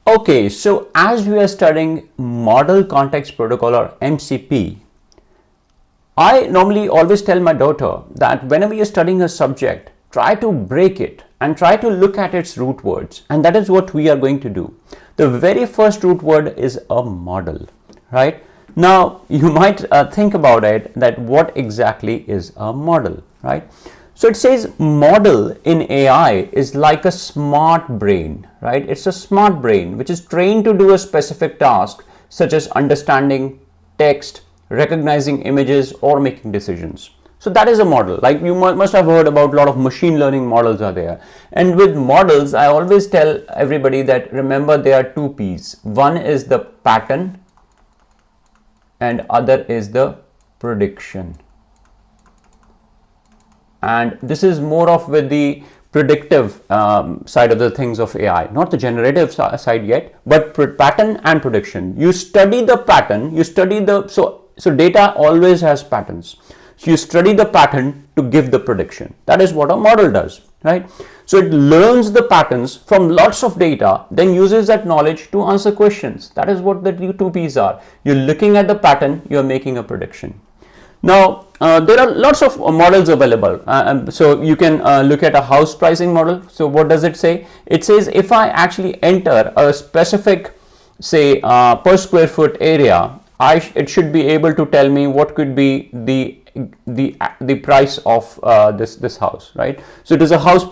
Okay, so as we are studying Model Context Protocol or MCP, I normally always tell my daughter that whenever you're studying a subject, try to break it and try to look at its root words. And that is what we are going to do. The very first root word is a model, right? Now, you might think about it that what exactly is a model, right? So it says model in AI is like a smart brain, right? It's a smart brain which is trained to do a specific task such as understanding text, recognizing images, or making decisions. So that is a model. Like you must have heard about a lot of machine learning models are there. And with models, I always tell everybody that remember there are two P's. One is the pattern and other is the prediction. And this is more of with the predictive side of the things of AI, not the generative side yet, but pattern and prediction. You study the pattern, you study the, so data always has patterns. So you study the pattern to give the prediction. That is what a model does, right? So it learns the patterns from lots of data, then uses that knowledge to answer questions. That is what the two P's are. You're looking at the pattern, you're making a prediction. Now, there are lots of models available. So you can look at a house pricing model. So what does it say? It says if I actually enter a specific, say, per square foot area, it should be able to tell me what could be the price of this house, right? So it is a house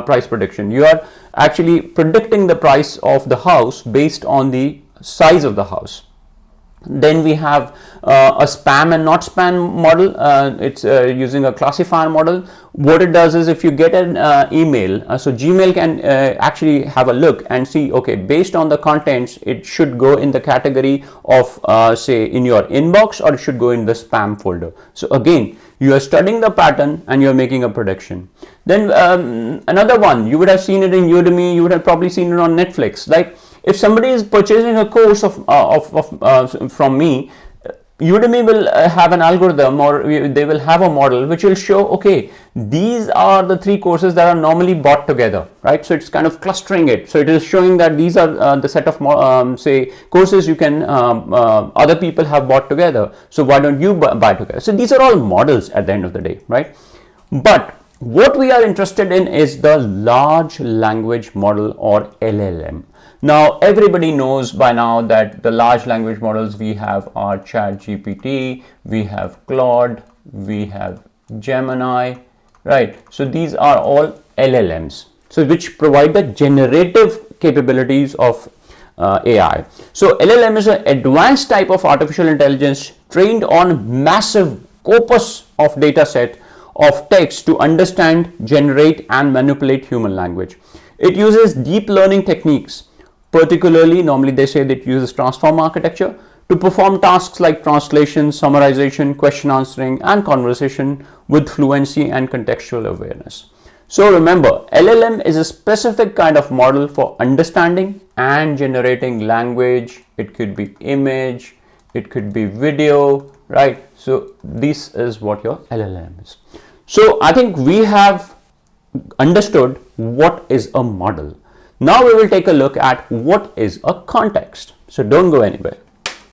price prediction. You are actually predicting the price of the house based on the size of the house. Then we have a spam and not spam model. It's using a classifier model. What it does is if you get an email, so Gmail can actually have a look and see, okay, based on the contents, it should go in the category of say in your inbox, or it should go in the spam folder. So again, you are studying the pattern and you're making a prediction. Then another one, you would have seen it in Udemy, you would have probably seen it on Netflix. Like if somebody is purchasing a course from me, Udemy will have an algorithm, or they will have a model which will show, okay, these are the three courses that are normally bought together, right? So it's kind of clustering it. So it is showing that these are the set of say courses you can other people have bought together. So why don't you buy together? So these are all models at the end of the day, right? But what we are interested in is the large language model, or LLM. Now, everybody knows by now that the large language models we have are ChatGPT, we have Claude, we have Gemini, right? So these are all LLMs, so which provide the generative capabilities of AI. So LLM is an advanced type of artificial intelligence trained on massive corpus of data set of text to understand, generate, and manipulate human language. It uses deep learning techniques. Particularly, normally they say that it uses transform architecture to perform tasks like translation, summarization, question answering, and conversation with fluency and contextual awareness. So remember, LLM is a specific kind of model for understanding and generating language. It could be image, it could be video, right? So this is what your LLM is. So I think we have understood what is a model. Now we will take a look at what is a context. So don't go anywhere.